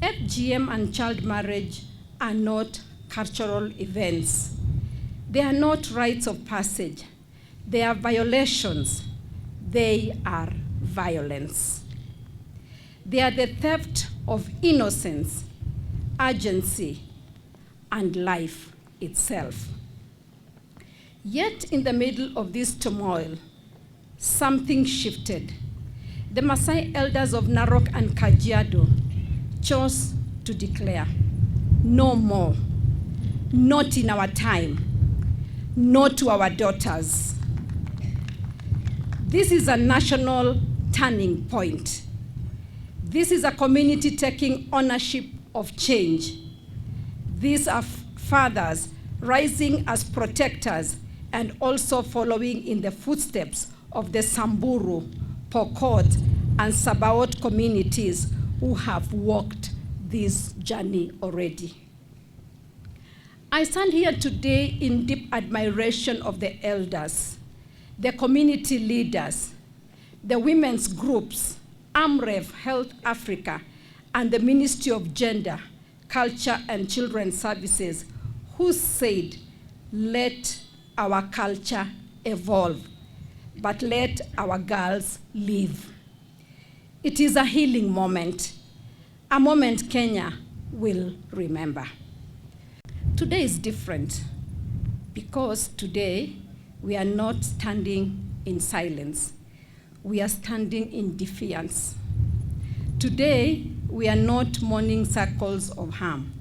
FGM and child marriage are not cultural events. They are not rites of passage. They are violations. They are violence. They are the theft of innocence, agency, and life itself. Yet in the middle of this turmoil, something shifted. The Maasai elders of Narok and Kajiado chose to declare, no more, not in our time, not to our daughters. This is a national turning point. This is a community taking ownership of change. These are fathers rising as protectors and also following in the footsteps of the Samburu, Pokot, and Sabaot communities who have walked this journey already. I stand here today in deep admiration of the elders, the community leaders, the women's groups, AMREF Health Africa, and the Ministry of Gender, Culture, and Children's Services, who said, let our culture evolve, but let our girls live. It is a healing moment, a moment Kenya will remember. Today is different because today we are not standing in silence. We are standing in defiance. Today, we are not mourning circles of harm.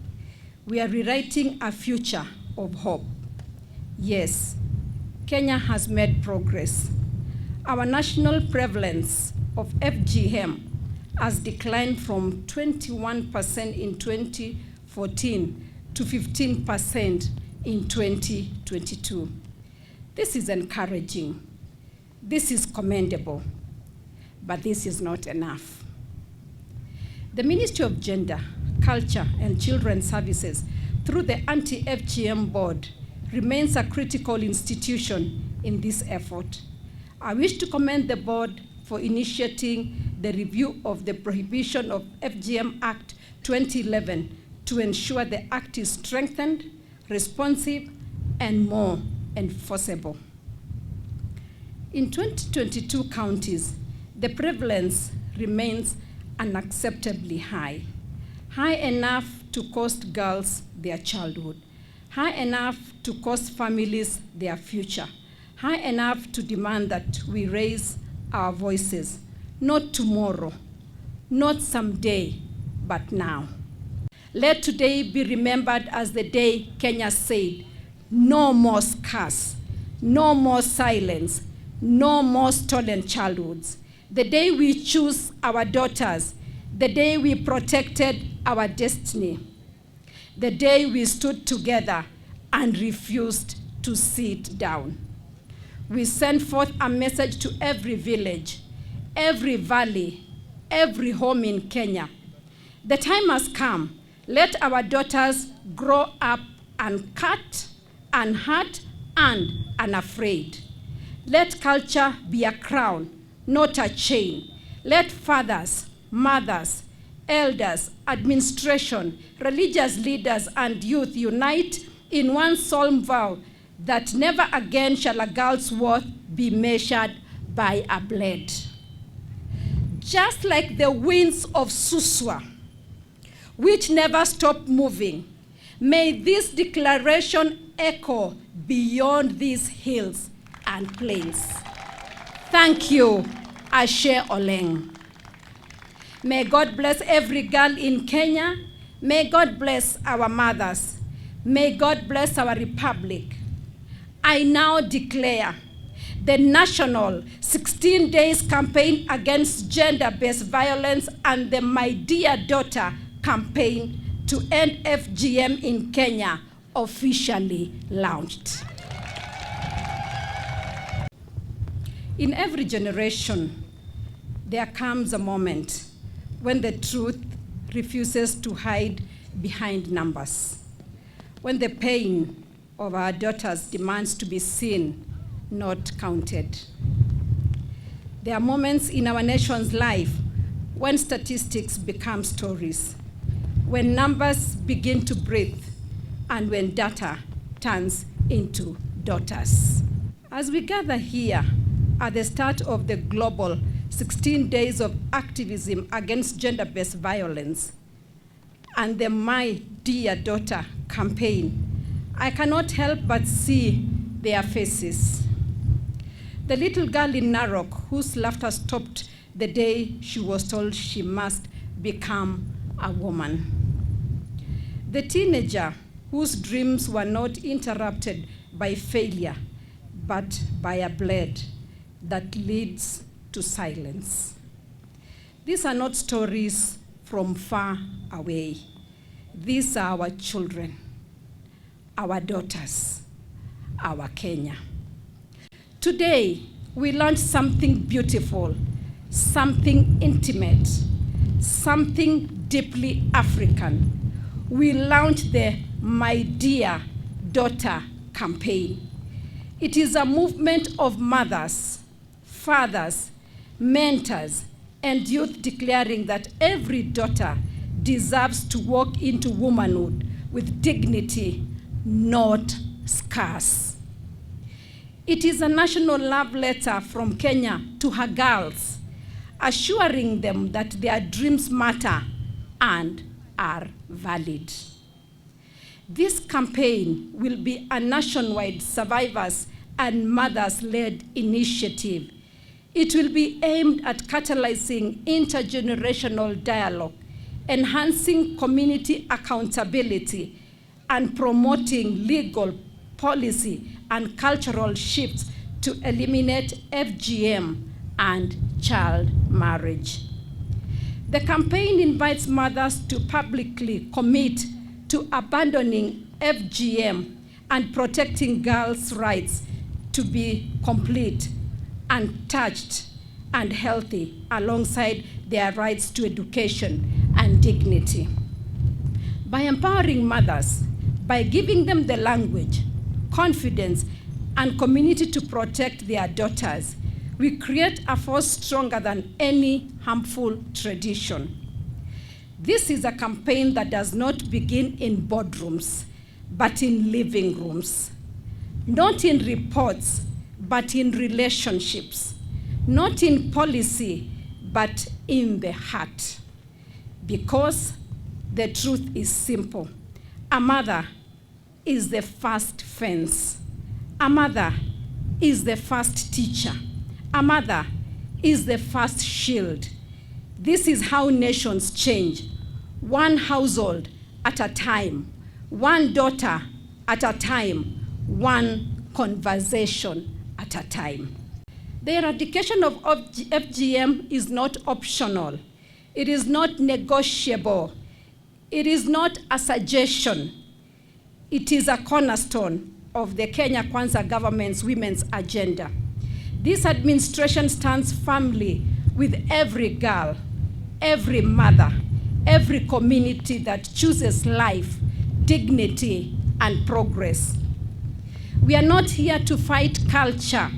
We are rewriting a future of hope. Yes, Kenya has made progress. Our national prevalence of FGM has declined from 21% in 2014 to 15% in 2022. This is encouraging. This is commendable, but this is not enough. The Ministry of Gender, Culture, and Children's Services, through the Anti-FGM Board, remains a critical institution in this effort. I wish to commend the board for initiating the review of the Prohibition of FGM Act 2011 to ensure the act is strengthened, responsive, and more enforceable. In 2022 counties, the prevalence remains unacceptably high, high enough to cost girls their childhood, high enough to cost families their future, high enough to demand that we raise our voices, not tomorrow, not someday, but now. Let today be remembered as the day Kenya said, no more scars, no more silence, no more stolen childhoods. The day we choose our daughters, the day we protected our destiny, the day we stood together and refused to sit down. We send forth a message to every village, every valley, every home in Kenya. The time has come. Let our daughters grow up uncut, unhurt, and unafraid. Let culture be a crown, not a chain. Let fathers, mothers, elders, administration, religious leaders, and youth unite in one solemn vow that never again shall a girl's worth be measured by a blade. Just like the winds of Suswa, which never stop moving, may this declaration echo beyond these hills and plains. Thank you, Ashe Oleng. May God bless every girl in Kenya. May God bless our mothers. May God bless our republic. I now declare the national 16 days campaign against gender-based violence and the My Dear Daughter campaign to end FGM in Kenya officially launched. In every generation, there comes a moment when the truth refuses to hide behind numbers, when the pain of our daughters demands to be seen, not counted. There are moments in our nation's life when statistics become stories, when numbers begin to breathe, and when data turns into daughters. As we gather here at the start of the global 16 days of activism against gender-based violence and the My Dear Daughter campaign, I cannot help but see their faces. The little girl in Narok whose laughter stopped the day she was told she must become a woman. The teenager whose dreams were not interrupted by failure, but by a blade that leads to silence. These are not stories from far away. These are our children, our daughters, our Kenya. Today, we learned something beautiful, something intimate, something deeply African. We launched the My Dear Daughter campaign. It is a movement of mothers, fathers, mentors, and youth declaring that every daughter deserves to walk into womanhood with dignity, not scars. It is a national love letter from Kenya to her girls, assuring them that their dreams matter and are valid. This campaign will be a nationwide survivors and mothers-led initiative. It will be aimed at catalyzing intergenerational dialogue, enhancing community accountability, and promoting legal, policy, and cultural shifts to eliminate FGM and child marriage. The campaign invites mothers to publicly commit to abandoning FGM and protecting girls' rights to be complete, untouched, and healthy, alongside their rights to education and dignity. By empowering mothers, by giving them the language, confidence, and community to protect their daughters, we create a force stronger than any harmful tradition. This is a campaign that does not begin in boardrooms, but in living rooms. Not in reports, but in relationships. Not in policy, but in the heart. Because the truth is simple. A mother is the first fence. A mother is the first teacher. A mother is the first shield. This is how nations change. One household at a time. One daughter at a time. One conversation at a time. The eradication of FGM is not optional. It is not negotiable. It is not a suggestion. It is a cornerstone of the Kenya Kwanza government's women's agenda. This administration stands firmly with every girl, every mother, every community that chooses life, dignity, and progress. We are not here to fight culture,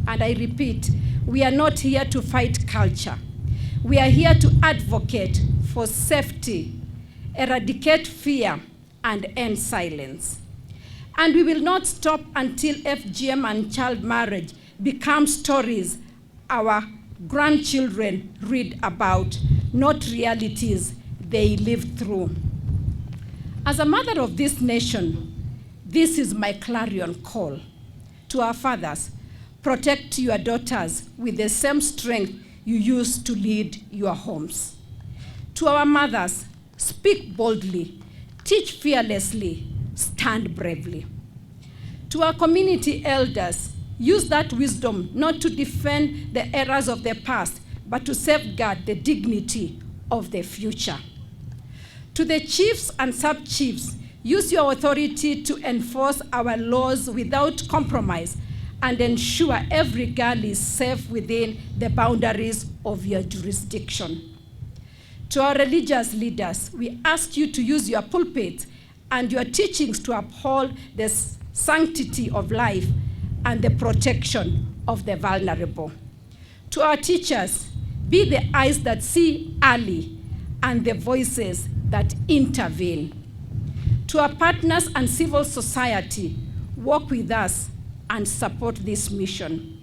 and I repeat, we are not here to fight culture. We are here to advocate for safety, eradicate fear, and end silence. And we will not stop until FGM and child marriage become stories our grandchildren read about, not realities they live through. As a mother of this nation, this is my clarion call to our fathers: protect your daughters with the same strength you use to lead your homes. To our mothers, speak boldly, teach fearlessly, stand bravely. To our community elders, use that wisdom not to defend the errors of the past, but to safeguard the dignity of the future. To the chiefs and sub-chiefs, use your authority to enforce our laws without compromise and ensure every girl is safe within the boundaries of your jurisdiction. To our religious leaders, we ask you to use your pulpit and your teachings to uphold the sanctity of life and the protection of the vulnerable. To our teachers, be the eyes that see early and the voices that intervene. To our partners and civil society, work with us and support this mission.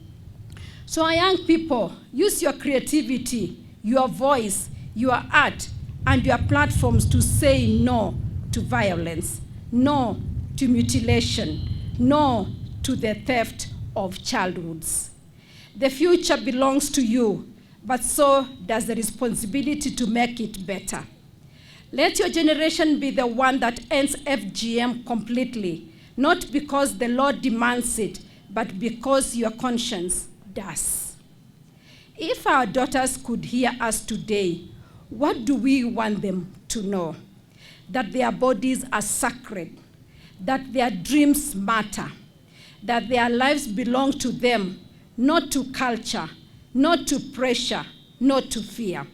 So our young people, use your creativity, your voice, your art, and your platforms to say no to violence, no to mutilation, no to the theft of childhoods. The future belongs to you, but so does the responsibility to make it better. Let your generation be the one that ends FGM completely, not because the law demands it, but because your conscience does. If our daughters could hear us today, what do we want them to know? That their bodies are sacred, that their dreams matter, that their lives belong to them, not to culture, not to pressure, not to fear,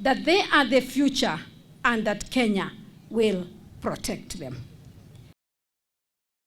that they are the future and that Kenya will protect them.